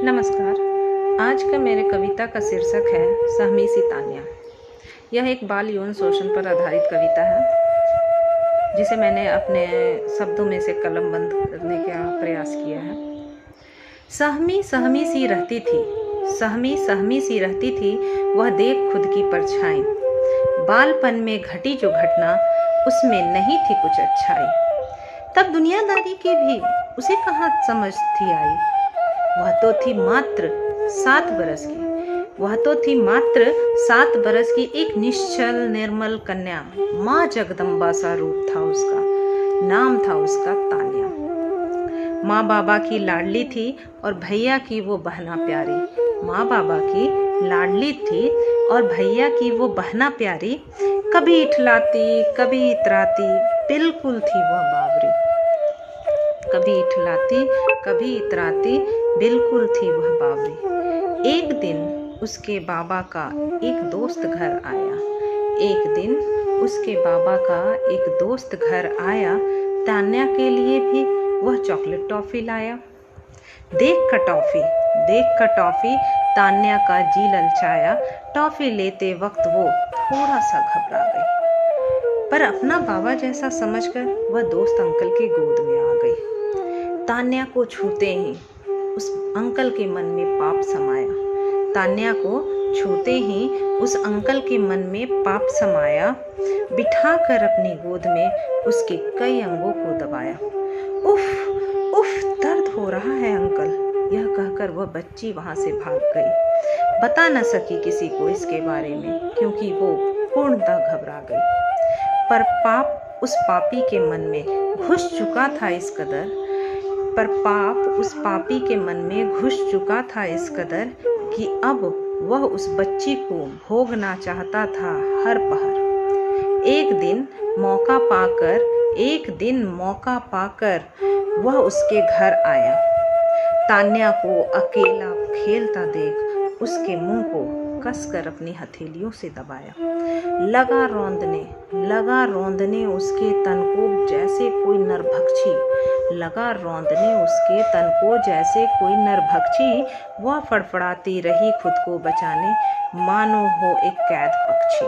नमस्कार। आज का मेरे कविता का शीर्षक है सहमी सी तान्या। यह एक बाल यौन शोषण पर आधारित कविता है, जिसे मैंने अपने शब्दों में से कलमबंद करने का प्रयास किया है। सहमी सहमी सी रहती थी, सहमी सहमी सी रहती थी, वह देख खुद की परछाई। बालपन में घटी जो घटना, उसमें नहीं थी कुछ अच्छाई। तब दुनियादारी की भी उसे कहाँ समझ थी आई। वह तो थी मात्र 7 बरस की, वह तो थी मात्र 7 बरस की एक निश्चल निर्मल कन्या। माँ जगदम्बा सा रूप था उसका, नाम था उसका तान्या। माँ बाबा की लाडली थी और भैया की वो बहना प्यारी। माँ बाबा की लाडली थी और भैया की वो बहना प्यारी। कभी इठलाती कभी इतराती, बिल्कुल थी वह बावरी। कभी इठलाती कभी इतराती, बिल्कुल थी वह बावरी। एक दिन उसके बाबा का एक दोस्त घर आया। एक दिन उसके बाबा का एक दोस्त घर आया। तान्या के लिए भी वह चॉकलेट टॉफी लाया। देख कर टॉफी तान्या का जी ललचाया। टॉफी लेते वक्त वो थोड़ा सा घबरा गई, पर अपना बाबा जैसा समझकर वह दोस्त अंकल के गोद में आ गई। तान्या को छूते ही उस अंकल के मन में पाप समाया। तान्या को छूते ही उस अंकल के मन में पाप समाया। बिठाकर अपनी गोद में उसके कई अंगों को दबाया। उफ उफ, दर्द हो रहा है अंकल, यह कहकर वह बच्ची वहां से भाग गई। बता न सकी किसी को इसके बारे में, क्योंकि वो पूर्णतः घबरा गई। पर पाप उस पापी के मन में घुस चुका था इस कदर उस पापी के मन में घुस चुका था इस कदर कि अब वह उस बच्ची को भोगना चाहता था हर पहर। एक दिन मौका पाकर वह उसके घर आया। तान्या को अकेला खेलता देख उसके मुंह को कसकर अपनी हथेलियों से दबाया। लगा रौंदने उसके तन को जैसे कोई नरभक्षी। वह फड़फड़ाती रही खुद को बचाने, मानो हो एक कैद पक्षी।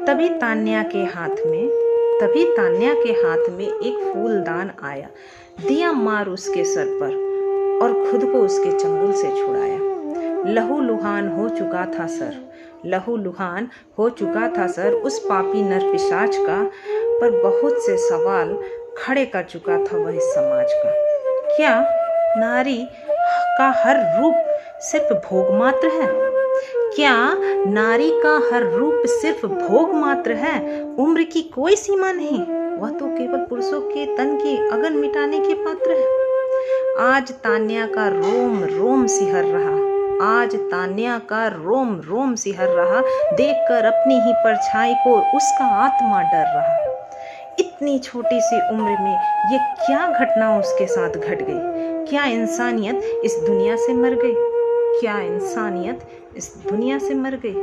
तभी तान्या के हाथ में एक फूलदान आया। दिया मार उसके सर पर और खुद को उसके चंगुल से छुड़ाया। लहूलुहान हो चुका था सर उस पापी नरपिशाच का, पर बहुत से सवाल खड़े कर चुका था वह इस समाज का। क्या नारी का हर रूप सिर्फ भोग मात्र है? क्या नारी का हर रूप सिर्फ भोग मात्र है? उम्र की कोई सीमा नहीं, वह तो केवल पुरुषों के तन की अगन मिटाने के पात्र है। आज तान्या का रोम रोम सिहर रहा, देखकर अपनी ही परछाई को उसका आत्मा डर रहा। इतनी छोटी सी उम्र में ये क्या घटना उसके साथ घट गई? क्या इंसानियत इस दुनिया से मर गई?